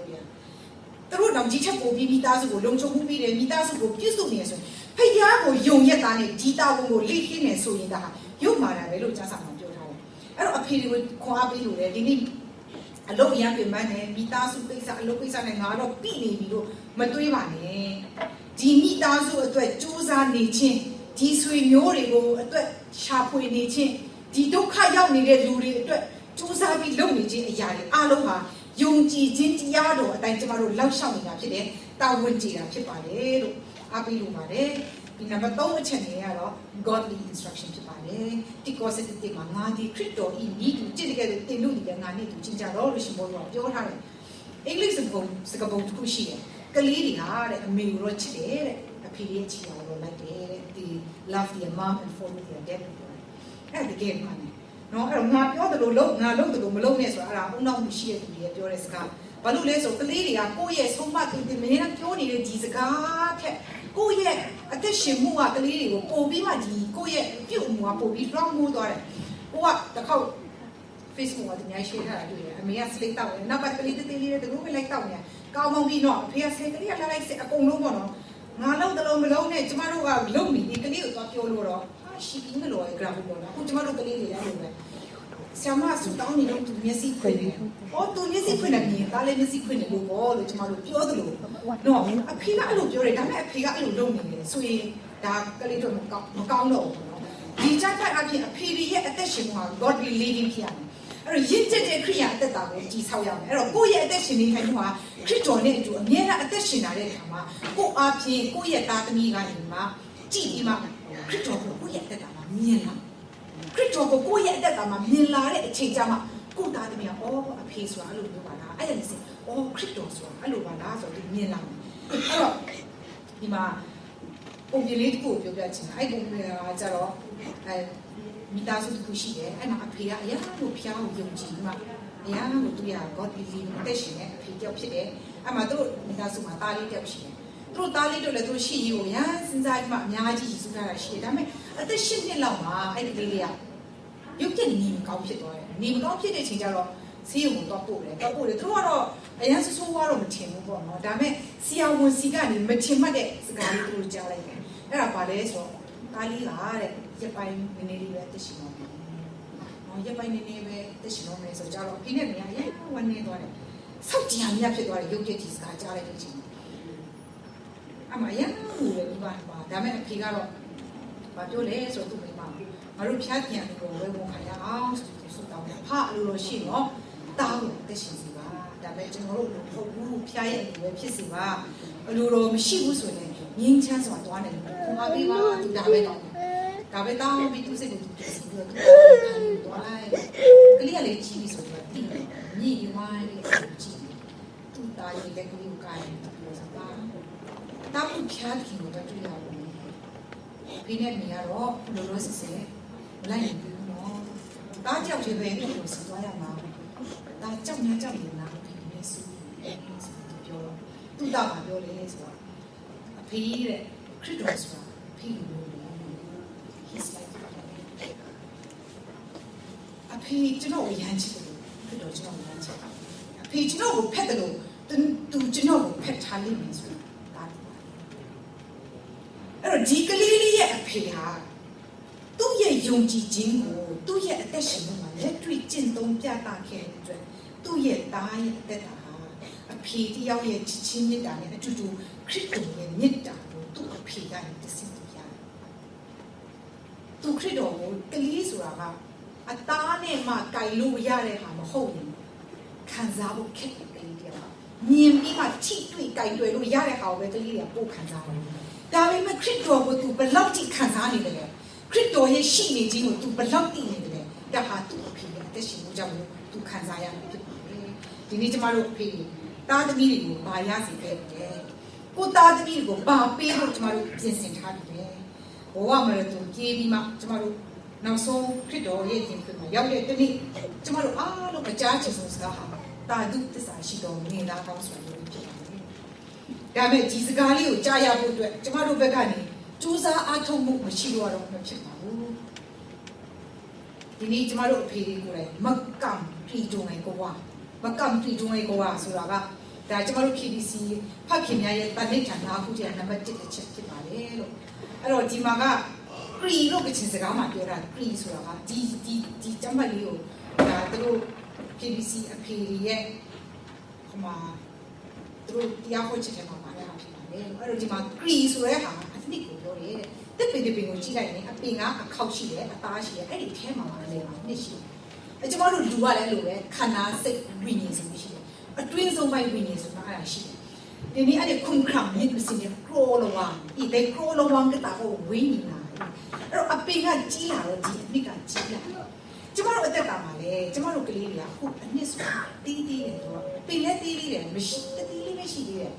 တို့တော့ကြီးထက်ပို့ပြီးမိသားစုကိုလုံခြုံမှုပေးတယ်မိသားစုကိုပြည့်စုံနေရဆိုဖျားကိုယုံရက်သားနဲ့ဒီတာဝန်ကိုလိခင်းနေဆိုရင်ဒါဟာယုံမာတာပဲလို့ကျမ်းစာမှာပြောထားတယ်အဲ့တော့အဖေတွေကိုခွန်အားပေးလို့လေဒီနေ့အလုပ်အရန်ပြင်ပန်းတယ်မိသားစုကိစ္စအလုပ်ကိစ္စနဲ့ငါတော့ပြည့်နေပြီလို့မတွေးပါနဲ့ဒီမိသားစုအတွက်စူးစမ်းနေခြင်းဒီဆွေမျိုးတွေကိုအတွက်ရှာဖွေနေခြင်းဒီဒုက္ခရောက်နေတဲ့လူတွေအတွက်စူးစမ်းပြီးလုပ်နေခြင်းအရာတွေအားလုံးဟာယုံကြည်ခြင်းတရားတော်အတိုင်းကျမတို့လောက်ရှောက်နေတာဖြစ်တယ်တာဝန်ကျေတာဖြစ်ပါတယ်လို့အားပေးလို့ပါတယ်ဒီနံပါတ်3အချက်နဲ့ကတော့ godly instruction ဖြစ်ပါတယ်ဒီ concept တွေမှာငါဒီခရစ်တော်ဤဤသူကြည့်တဲ့တင်လို့ဒီကငါနဲ့သူချင်းကြတော့လို့ရှင်ဘောတော့ပြောထားတယ်အင်္ဂလိပ်စကားပုံတစ်ခုရှိတယ်ကလေးတွေဟာတဲ့အမေကိုတော့ချစ်တယ်တဲ့အဖေရဲ့ချစ်အောင်တော့လိုက်တယ်တဲ့ဒီ love their mom and follow their dad အဲ့ဒီကေမှန်တယ်နော်အဲ့တော့ငါပြောတယ်လို့လုပ်ငါလုပ်တယ်လို့မလုပ်နဲ့ဆိုတာအဲ့ဒါအုံနောက်မှုရှိတဲ့သူတွေပြောတဲ့စကားဘာလို့လဲဆိုကလေးတွေကကိုယ့်ရဲ့ဆုံးမတင်တင်မင်းကပြောနေတဲ့ဒီစကားထက်ကိုယ့်ရဲ့အသက်ရှင်မှုကကလေးတွေကိုပို့ပြီးမှဒီကိုယ့်ရဲ့ပြုတ်မှုကပို့ပြီး wrong မိုးသွားတယ်။ကိုကတစ်ခေါက် Facebook ကတည်းက share ထားတာတွေ့တယ်။အမေက slate တောက်တယ်။နောက်ကကလေးတေးသေးလေးတွေတို့ပဲ like တောက်နေ။ကောင်းကောင်းပြီးတော့အဖေကဆဲကလေးကလာလိုက်အကုန်လုံးပေါ့နော်။ငါလုံးတလုံးမလုံးနဲ့ကျမတို့ကလုံနေဒီကလေးကိုသွားပြောလို့တော့ဟာရှိပြီးမလို့ရ graph ပေါ့နော်။အခုကျမတို့ကလေးတွေလည်းလို့ပဲ။ဆရာမဆူတောင်းနေတော့သူမျက်စိခွင့်တယ်။အော်သူမျက်စိခွင့်တယ်မြင်ဒါလည်းမျက်စိခွင့်တယ်လို့ပေါ့လို့ကျမတို့ပြောသလိုနော်အဖေကအဲ့လိုပြောတယ်ဒါပေမဲ့အဖေကအဲ့လိုလုပ်နေတယ်ဆိုရင်ဒါကလေးတို့မကောင်းတော့ဘူးနော်ဒီကြက်ကအဖြစ်အဖေရဲ့အသက်ရှင်မှုဟာ godly living ဖြစ်ရမယ်အဲ့တော့ရင့်ကျက်တဲ့ခရိယာအသက်တာကိုကြီးဆောက်ရမယ်အဲ့တော့ကိုယ့်ရဲ့အသက်ရှင်နေထိုင်မှုဟာခရစ်တော်နဲ့အတူအမြဲတမ်းအသက်ရှင်လာတဲ့အခါမှာကိုယ့်အားဖြင့်ကိုယ့်ရဲ့သားသမီးကနေမှကြည်ပြီးမှခရစ်တော်ကိုကိုယ့်ရဲ့အသက်တာမှာမြင်လာ ခရစ်တော်ကိုကိုယ့်ရဲ့အတက်ကမှမြင်လာတဲ့အချိန်ကျမှကိုသားသမီးကအဖေဆိုတာအဲ့လိုမျိုးပါလားအဲ့ဒါနဲ့စဉ်ခရစ်တော်ဆိုတာအဲ့လိုပါလားဆိုတော့မြင်လာတယ်အဲ့တော့ဒီမှာပုံပြလေးတစ်ခုပြောပြချင်တယ်အဲ့ပုံပြကကြတော့မိသားစုတစ်ခုရှိတယ်အဲ့မှာအဖေကအရာကိုဖျားကိုယုံကြည်မှအရာကိုသူရ God believe တက်ရှင်တဲ့အဖေကြောက်ဖြစ်တယ်အဲ့မှာသူတို့မိသားစုမှာတားလေးတောက်ရှိတယ်သူတို့တားလေးတို့လည်းသူရှိရေးကိုရစဉ်းစားကြည့်မှအများကြီးရည်စူးထားတာရှိတယ်ဒါပေမဲ့အသက်10နှစ်လောက်မှာအဲ့ဒီကလေးလေးကရုပ်ပြနေမကောင်းဖြစ်သွားတယ်နေမကောင်းဖြစ်တဲ့အချိန်ကျတော့ဆေးရုံကိုတော့ပို့တယ်သူတို့ကတော့အရင်ဆိုးဝါတော့မထင်ဘူးပေါ့နော်ဒါပေမဲ့ဆရာဝန်စီကနေမထင်မှတ်တဲ့စကားလေးသူတို့ကြားလိုက်တယ်အဲ့ဒါဘာလဲဆိုတော့တားလေးကတဲ့ရက်ပိုင်းနည်းနည်းလေးပဲတက်ရှိတော့မယ်ရက်ပိုင်းနည်းနည်းပဲတက်ရှိတော့မယ်ဆိုကြတော့ဖိနဲ့မရရဲ့ဝမ်းနေသွားတယ်ဆောက်ကြံမြတ်ဖြစ်သွားတယ်ရုပ်ပြဒီစကားကြားလိုက်တဲ့အချိန်အမရဘူးလေဒီပါဒါပေမဲ့အဖေကတော့ဘာပြောလဲဆိုတော့သူ့မိမငါတို့ဖျားပြန်ပြီးတော့ဝယ်ဝင်ခံရအောင်ဆိုတော့ဖအလိုလိုရှိတော့တားလို့တက်ရှင်စီပါဒါပေမဲ့ကျွန်တော်တို့မဟုတ်ဘူးဖျားရဲ့အလိုပဲဖြစ်စီပါအလိုလိုမရှိဘူးဆိုရင်ငင်းချမ်းစွာသွားနေတယ်ငါပြီးပါသူဒါပဲတော့ဒါပဲတောင်းပြီးသူစိတ်ကိုသူပြင်ပြီးတော့သူခံလို့သွားလိုက်ကလေးကလေးကြီးပြီးဆိုတော့တိညိဝိုင်းလေးကြီးသူတားရဲ့လက်ကလေးကိုကိုင်းပြောစပါတားဖို့ဖျားခင်ကိုတော့တွေ့ရဘူးဖိနဲ့နေရတော့လိုလိုစစ်စစ်လိုက်နေပြီနော်တားကြောက်ချင်ပဲသူ့ကိုစီသွားရမှာတားကြောက်နေတာဖိနဲ့စူးပြောတော့သူ့တားကပြောလေဆိုတော့အဖေတဲ့ခရစ်တော်ဆိုတာဖိလို့He's like အဖေကျွန်တော်ကိုရမ်းချစ်တယ်ခရစ်တော်ကျွန်တော်ကိုရမ်းချစ်အဖေကျွန်တော်ကိုဖက်တယ်လို့သူကျွန်တော်ကိုဖက်ထားလိမ့်မယ်ဆိုတာအဲ့တော့ဒီကလေးလေးရဲ့အဖေဟာသူ့ရဲ့ယုံကြည်ခြင်းကိုသူ့ရဲ့အသက်ရှင်မှုမှာလက်တွေ့ကျင့်သုံးပြသခဲ့တဲ့အတွက်သူ့ရဲ့သားရဲ့အသက်တာဟာအဖေတယောက်ရဲ့ချစ်ချင်းမြတ်တာနဲ့အတူတူခရစ်တော်ရဲ့မြတ်တာကိုသူ့အဖေကနေသိစေရတယ်။သူခရစ်တော်ကိုကလေးဆိုတာကအသားနဲ့မှကြိုင်လို့ရတဲ့ဟာမဟုတ်ဘူး။ခံစားဖို့ခက်တဲ့ကလေးတရား။မြင်ပြီးမှထိတွေ့ကြိုင်တွေ့လို့ရတဲ့ဟာကိုပဲကလေးတွေကပို့ခံစားတယ်။ဒါပေမဲ့ခရစ်တော်ကိုသူဘယ်လောက်ထိခံစားနေတယ်လဲခရစ်တော်ရဲ့ရှိနေခြင်းကိုသူဘယ်လောက်သိနေတယ်လဲဒါဟာသူ့အဖေရဲ့အသက်ရှင်မှုကြောင့်သူခံစားရမှာဖြစ်ပါတယ်ဒီနေ့ကျမတို့အဖေသားသမီးတွေကိုဘာရစီခဲ့တယ်ကိုသားသမီးတွေကိုဘာပေးဖို့ကျမတို့ပြင်ဆင်ထားတယ်ဘဝမှာလည်းသူကြေးပြီးမှကျမတို့နောက်ဆုံးခရစ်တော်ရဲ့ရင်ခွင်မှာရောက်တဲ့တနေ့ကျမတို့အားလုံးအကြားချင်ဆုံးစကားဟာတာဒုသစ္စာရှိတော်မူနေတာကောင်းဆိုတာဖြစ်ပါတယ်ဒါပေမဲ့ဒီစကားလေးကိုကြားရဖို့အတွက်ကျမတို့ဘက်ကနေစူးစမ်းအားထုတ်မှုမရှိတော့မဖြစ်ပါဘူးဒီနေ့ကျမတို့အဖေလေးကိုယ်တိုင်မကမ်ပြည်တုံးလိုက်ကွာမကမ်ပြည်တုံးလိုက်ကွာဆိုတာကဒါကျမတို့ KBC ဖခင်များရဲ့တန်ဋိဌာနအခုကျနံပါတ်1တစ်ချက်ဖြစ်ပါတယ်လို့အဲ့တော့ဒီမှာကခရီလို့ကချင်စကားမှာပြောတာခရီဆိုတာကဒီကျမလေးကိုဒါတို့ KBC အဖေရဲ့ဟိုမှာတို့တရားဟောချက်ထဲမှာပါတယ်ဖြစ်ပါတယ်အဲ့တော့ဒီမှာခရီဆိုတဲ့ဟာအသစ်ကိုပြောတယ်တစ်ပင်ကိုကြည့်လိုက်ရင်အပင်ကအခောက်ရှိတယ်အသားရှိတယ်အဲ့ဒီထဲမှာပါလေနှစ်ရှိတယ်အဲ့ကျမတို့လူကလည်းလို့ပဲခန္ဓာစိတ်ဝိညာဉ်ဆိုရှိတယ်အတွင်းဆုံးပိုင်းဝိညာဉ်ဆိုတာအဲ့ဒါရှိတယ်ဒီနေ့အဲ့ဒီခုန်ခမ်မြစ်စင်းရဲ့ခရိုလိုဝမ်ဒီဘက်ခရိုလိုဝမ်ကတာကိုဝိညာဉ်လာအဲ့တော့အပင်ကကြီးလာတော့ဒီအနှစ်ကကြီးလာကျမတို့အသက်ကမှာလေကျမတို့ကလေးတွေကခုအနှစ်ဆိုတာတီးတယ်တော့ပင်လည်းတီးတယ်မရှိတီးလေးမရှိသေးတယ်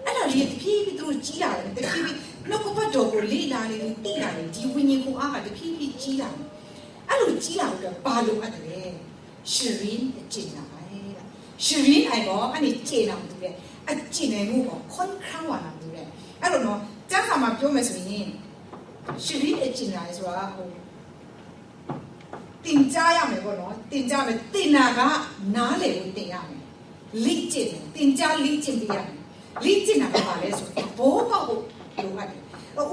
အဲ့ဒါလေးတဖြည်းဖြည်းသူတို့ကြီးလာတယ်တဖြည်းဖြည်းနှုတ်ကပတ်တော်ကိုလေ့လာနေတိလာတယ်ဒီဝိညာဉ်ကိုအားကတဖြည်းဖြည်းကြီးလာတယ်အဲ့လိုကြီးလာတော့ဘာလို့အဲ့ဒါလဲရှရင်းအကျင့်လာပဲရှရင်းအိုင်တော့အဲ့ဒီကျင့်လာမှုတဲ့အကျင့်နေမှုပေါ့ခွန်ခန်းဝါလာမှုတဲ့အဲ့လိုတော့ကျမ်းစာမှာပြောမယ်ဆိုရင်ရှရင်းအကျင့်လာဆိုတာဟိုတင်ကြားရမယ်ပေါ့နော်တင်ကြားမယ်တင်နာကနားလေကိုတင်ရမယ်လိကျင့်တင်ကြားလိကျင့်ပြရမယ်လိကျင့်တာကဘာလဲဆိုတော့ဘောပေါက်ကိုလိုအပ်တယ်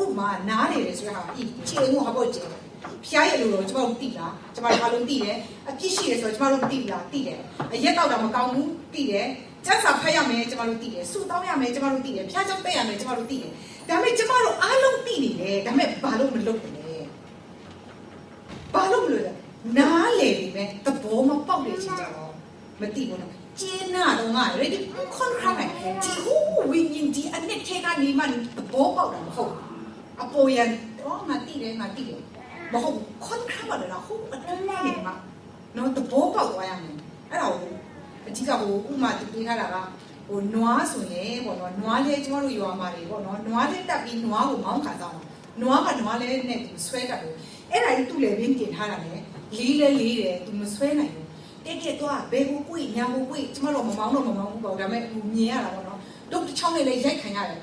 ဥမာနားလေတယ်ဆိုတာဟာကျင့်မှုဟာပေါ့ကျင့်ဖျားရလို့တော့ကျမတို့သိလားကျမတို့ဘာလို့သိတယ်အပြစ်ရှိတယ်ဆိုတော့ကျမတို့သိလားသိတယ်အရက်တော့တာမကောင်းဘူးသိတယ်ကျန်းစာဖတ်ရမယ်ကျမတို့သိတယ်စုတောင်းရမယ်ကျမတို့သိတယ်ဖျားချောင်းပေးရမယ်ကျမတို့သိတယ်ဒါပေမဲ့ကျမတို့အားလုံးသိနေတယ်ဒါပေမဲ့ဘာလို့မလုပ်ဘူးလဲဘာလို့မလုပ်လဲနားလေပြီမဲ့သဘောမပေါက်တဲ့အချိန်ကျတော့မသိဘူးနော်ကျင်းနာတော့ငါ ready ခွန်ခါမယ်ဒီဟိုဝိညာဉ်ဒီအနှစ်ထဲကနေမှသဘောပေါက်တာမဟုတ်အပေါ်ရန်တော့ငါသိတယ် မဟုတ်ခွန်ခါမလာဟုတ်အတွင်းနေမှာနော်တဘောပေါက်သွားရမယ်အဲ့ဒါကိုအကြီးကဟိုဥမာပေးထားတာကဟိုနွားဆိုရင်ပေါ့နော်နွားလေးကျမတို့ရွာမှာတွေပေါ့နော်နွားလေးတက်ပြီးနွားကိုမောင်းခါသွားတာနွားကနွားလေးနဲ့သူဆွဲတတ်တယ်အဲ့ဒါကြီးသူ့လည်းဘင်းတင်ထားတာလေလေးတယ်သူမဆွဲနိုင်ဘူးတက်သွားဘယ်ကိုကိုညာကိုကိုကျမတို့မမောင်းတော့မမောင်းဘူးပေါ့ဒါပေမဲ့မြင်ရတာပေါ့နော်တို့တစ်ချောင်းလေးလည်းရိုက်ခံရတယ်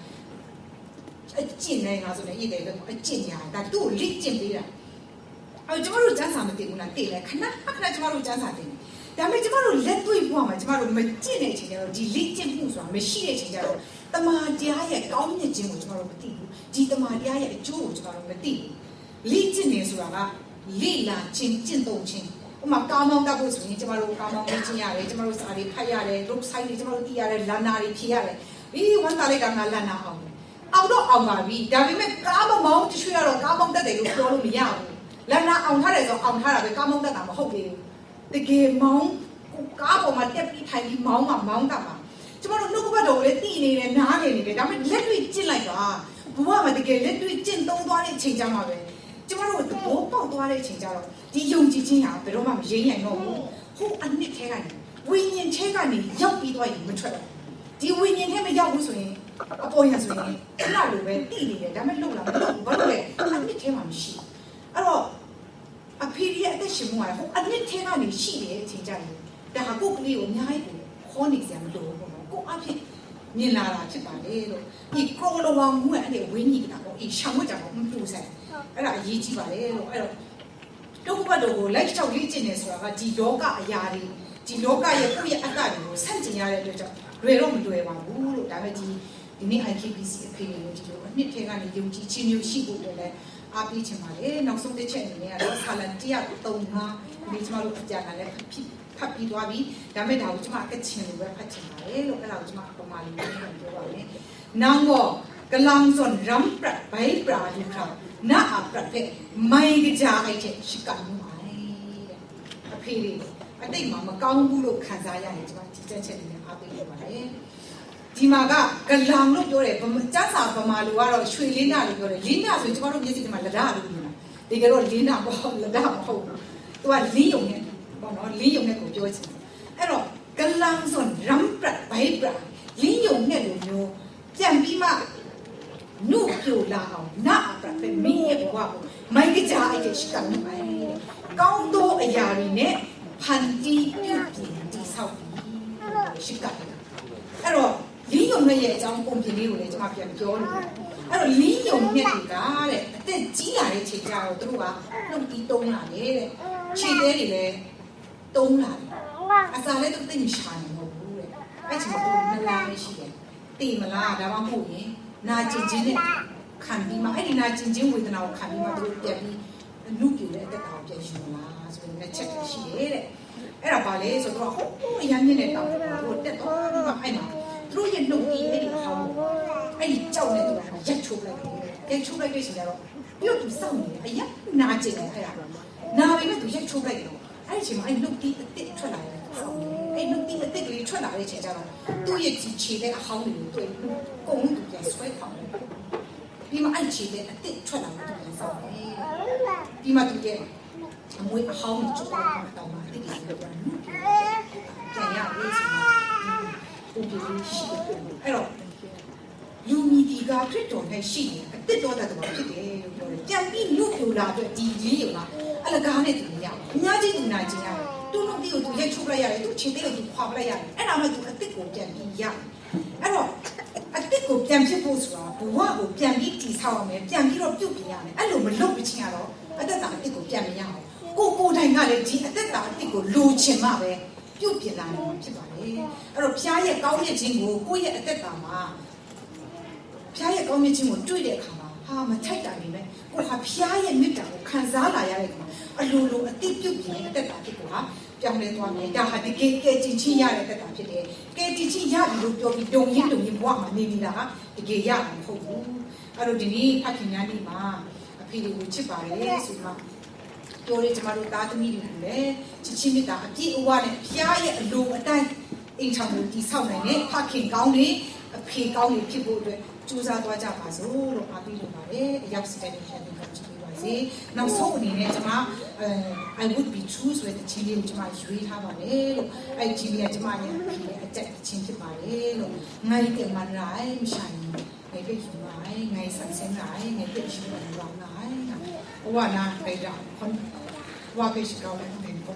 အကျင့်နေငါဆိုလည်းရည်တယ်တော့အကျင့်ညာဒါသူ့ကိုလိကျင့်ပေးတာအဲ့ကျမတို့စမ်းစာမသိဘူးလားသိလဲခဏကျမတို့စမ်းစာသိတယ်ဒါပေမဲ့ကျမတို့လက်တွေ့ဘဝမှာကျမတို့မကျင့်တဲ့အချိန်ကျတော့ဒီလိကျင့်မှုဆိုတာမရှိတဲ့အချိန်ကျတော့တမာတရားရဲ့ကောင်းမြတ်ခြင်းကိုကျမတို့မသိဘူးဒီတမာတရားရဲ့အကျိုးကိုကျမတို့မသိဘူးလိကျင့်နေဆိုတာကလိလာခြင်းကျင့်သုံးခြင်းဥမာကာမောင်းတတ်ဖို့ဆိုရင်ကျမတို့ကာမောင်းလေ့ကျင့်ရတယ်ကျမတို့စာတွေဖတ်ရတယ်ရုပ်ဆိုင်တွေကျမတို့သိရတယ်လန္နာတွေဖြေရတယ်ဝန်တာလိုက်တာငါလန္နာအောင်တော့အောင်ပါပြီဒါပေမဲ့ကားမောင်းတရွှေကတော့ကားမောင်းတတ်တယ်လို့ပြောလို့မရဘူးလန္နာအောင်ထားတယ်ဆိုအောင်ထားတာပဲကားမောင်းတတ်တာမဟုတ်ဘူးတကယ်မောင်းကားပေါ်မှာတက်ပြီးထိုင်ပြီးမောင်းတတ်မှာကျမတို့နှုတ်ကပတ်တော်ကိုလည်းသိနေတယ်နားနေတယ်ဒါပေမဲ့လက်တွေ့ကျင့်လိုက်ပါဘဝမှာတကယ်လက်တွေ့ကျင့်သုံးသွားတဲ့အချိန်ကျမှပဲကျမတို့သဘောပေါက်သွားတဲ့အချိန်ကျတော့ဒီယုံကြည်ခြင်းဟာဘယ်တော့မှမရင်းနိုင်တော့ဘူးဟိုအနှစ်ထဲကနေဝိညာဉ်ထဲကနေရောက်ပြီးသွားရင်မထွက်တော့ဒီဝိညာဉ်ထဲမရောက်ဘူးဆိုရင်အပေါ်ရဆိုရင်ခဏလိုပဲသိနေတယ်ဒါပေမဲ့လုံလာမလို့ဘာလို့လဲအနှစ်ထဲမှာမရှိအဲ့တော့အဖေရဲ့အသက်ရှင်မှုကဟိုအနှစ်ထဲကနေရှိနေတဲ့အချိန်ကျရင်ဒါဟာကိုယ်ကလေးကိုအများကြီးခေါ်နေစရာမလိုဘူးပေါ့နော်ကိုအဖြစ်မြင်လာတာဖြစ်ပါလေလို့ဒီကိုလိုဝါမှုအဲ့ဒီဝိညာဉ်ကပေါ့ဒီရှောင်းဝတ်ကြတော့မပြူဆိုင်အဲ့ဒါအရေးကြီးပါလေလို့အဲ့တော့တုတ်ဘတ်တော်ကိုလိုက်ချောက်လေးကျင်နေဆိုတာကဒီလောကအရာတွေဒီလောကရဲ့ကိုယ့်ရဲ့အတ္တတွေကိုဆန့်ကျင်ရတဲ့အတွက်ကြောင့်လွယ်တော့မလွယ်ပါဘူးလို့ဒါပေမဲ့ဒီနေ့ IKBC အဖေတွေဒီလိုအနှစ်ထဲကနေယုံကြည်ခြင်းမျိုးရှိဖို့လည်းအားပေးချင်ပါလေနောက်ဆုံးတစ်ချက်အနေနဲ့ကတော့ဆာလန်135ဒီကျမတို့အကြံကလည်းဖတ်ပြီးသွားပြီဒါပေမဲ့ဒါကိုကျမကချင်လို့ပဲဖတ်ချင်ပါတယ်လို့အဲ့ဒါကိုကျမပမာလေးပြောပါမယ်နောင်တော့ကလမ်စွန်ရမ်ပရဘိုင်ပရာဒီခါနာအပရဖက်မိုင်ကြအိုက်တဲ့ရှိကမှုပါတဲ့အဖေလေးအတိတ်မှာမကောင်းဘူးလို့ခံစားရရင်ကျမဒီချက်တွေနဲ့အားပေးရပါတယ်ဒီမှာကဂလမ်လို့ပြောတယ်ကျန်းစာဗမာလူကတော့ရွှေလင်းနာလို့ပြောတယ်လင်းနာဆိုရင်ကျမတို့မျက်စိထဲမှာလက်ဓာတ်လို့ပြောတာတကယ်တော့လင်းနာပေါ့လက်ဓာတ်မဟုတ်ဘူးသူကလင်းယုံနဲ့ပေါ့နော်လင်းယုံနဲ့ကိုပြောချင်တယ်အဲ့တော့ဂလမ်စွန်ရမ်ပရဘိုင်ပရာလင်းယုံနဲ့လိုမျိုးပြန်ပြီးမှနုပြိုလာအောင်နာအပရဖက်မင်းရဲ့ဘဝကိုမိုင်းကြအိုက်တဲ့ရှိကမှုပါကောင်းသောအရာတွေနဲ့ဖန်တီးပြုပြင်တည်ဆောက်ပြီးရှိကတယ်အဲ့တော့လင်းယုံနဲ့ရဲ့အကြောင်းပုံပြင်လေးကိုလည်းကျွန်မပြန်ပြောလို့အဲ့တော့လင်းယုံနဲ့တွေကတဲ့အသက်ကြီးလာတဲ့ချိန်ကျတော့သူတို့ကနှုတ်တီးတုံးလာတယ်တဲ့ခြေသေးတွေလည်းတုံးလာတယ်အစာလည်းသူသိမရှာနေမဟုတ်ဘူးတဲ့အဲ့ချိန်မှာသူနလာမရှိတယ်တည်မလားဒါမှမဟုတ်ရင်နာကျင်ခြင်းနဲ့ခံပြီးမှအဲ့ဒီနာကျင်ခြင်းဝေဒနာကိုခံပြီးမှသူတို့ပြန်ပြီးလူပြည့်တဲ့အသက်တာကိုပြန်ယူလာဆိုတဲ့ချက်ရှိတယ်တဲ့အဲ့ဒါပါလေဆိုတော့ဟိုအရန်မြင့်တဲ့တောင်ကိုတက်တော့အဲ့မှာသူတို့ရဲ့နှုတ်ပြီးအဲ့ဒီဟောင်းအဲ့ဒီကြောက်နေတော့ရက်ချိုးလိုက်တယ်ရက်ချိုးလိုက်လို့ရှိရင်တော့ပြုတ်သူစောင့်နေအရက်နာကျင်တယ်အဲ့ဒါနာပေမဲ့သူရက်ချိုးလိုက်တယ်အဲ့ဒီချိန်မှာအဲ့နှုတ်ပြီးအစ်စ်ထွက်လာတယ်အဲ့နှုတ်ပြီးအစ်စ်ကလေးထွက်လာတဲ့ချိန်ကျတော့သူ့ရဲ့ဒီခြေတဲ့အဟောင်းတွေကိုတွေ့ကုန်လို့သူပြန်ဆွဲထောင်တယ်ပြီးမှအဲ့ခြေတဲ့အစ်စ်ထွက်လာတယ်သူပြန်စောင့်တယ်ပြီးမှသူရဲ့အမွေးအဟောင်းကိုကျတော့တောင်းမှအစ်စ်ကပြန်ပြန်ရရေးဆိုတော့ဒီလိုရှိတယ်အဲ့တော့လူမီဒီကခရစ်တော်နဲ့ရှိတယ်အစ်စ်တော်တဲ့တော်ဖြစ်တယ်လို့ပြောတယ်ပြန်ပြီးလူပြူလာအတွက်ဒီလေးရောအလကားနဲ့သူမရဘူးအများကြီးသူနာကျင်ရတယ်သူ့နှုတ်တီးကိုသူရိုက်ထုတ်လိုက်ရတယ်သူခြေသေးကိုသူခွာပလိုက်ရတယ်အဲ့ဒါမှသူအစ်စ်ကိုပြန်ပြီးရတယ်အဲ့တော့အစ်စ်ကိုပြန်ဖြစ်ဖို့ဆိုတာဘဝကိုပြန်ပြီးတည်ဆောက်ရမယ်ပြန်ပြီးတော့ပြုတ်ပြရမယ်အဲ့လိုမလုပ်မချင်းရတော့အသက်တာအစ်စ်ကိုပြန်မရအောင်ကိုတိုင်ကလည်းဒီအသက်တာအစ်စ်ကိုလိုချင်မှပဲပြုတ်ပြလာနိုင်မှာဖြစ်ပါလေအဲ့တော့ဖျားရဲ့ကောင်းမြတ်ခြင်းကိုကိုယ့်ရဲ့အသက်တာမှာဖျားရဲ့ကောင်းမြတ်ခြင်းကိုတွေ့တဲ့အခါမှာဟာမထိုက်တာနေမဲ့ကိုဟာဖျားရဲ့မြတ်တာကိုခံစားလာရတဲ့အခါမှာအလိုလိုအတိပြုတ်ပြင်းတဲ့အသက်တာဖြစ်ကိုဟာပြောင်းလဲသွားမယ်ဒါဟာတကယ်ကဲကျင်ချင်းရတဲ့အသက်တာဖြစ်တယ်ကဲကျင်ချင်းရပြီလို့ပြောပြီးဒုံရင်ဘဝမှာနေနေတာဟာတကယ်ရမှာမဟုတ်ဘူးအဲ့တော့ဒီနေ့ဖခင်များဒီမှာအဖေတွေကိုချစ်ပါတယ်ဆိုတော့ပြောရကျမတို့သားသမီးတွေကိုလည်းချစ်ချင်းမြတ်တာအပြည့်အဝနဲ့ဖျားရဲ့အလိုအတိုင်းအိမ်ထောင်ကိုတည်ဆောက်နိုင်တဲ့ဖခင်ကောင်းတွေအဖေကောင်းတွေဖြစ်ဖို့အတွက်ကြိုးစားသွားကြပါစို့လို့အားပေးလိုပါတယ်အရောက်စီတိုင်းပြန်ပြန်ကြည့်ပါ စေနောက်ဆုံးအနေနဲ့ကျွန်မI would be true ဆိုတဲ့ချင်းလေးကိုကျွန်မရွေးထားပါတယ်လို့အဲ့ဒီချင်းလေးကကျွန်မရဲ့အတက်ချင်းဖြစ်ပါတယ်လို့ငါရဲ့မရိုင်းမဆိုင်ငါရဲ့ယူရိုင်းငါရဲ့ဆန်စင်ရိုင်းငါရဲ့ရှိမရောင်းရိုင်းဟိုကနာလိုက်တာခွန်ဝါကိစ္စကောင်းတယ်ဘယ်ပုံ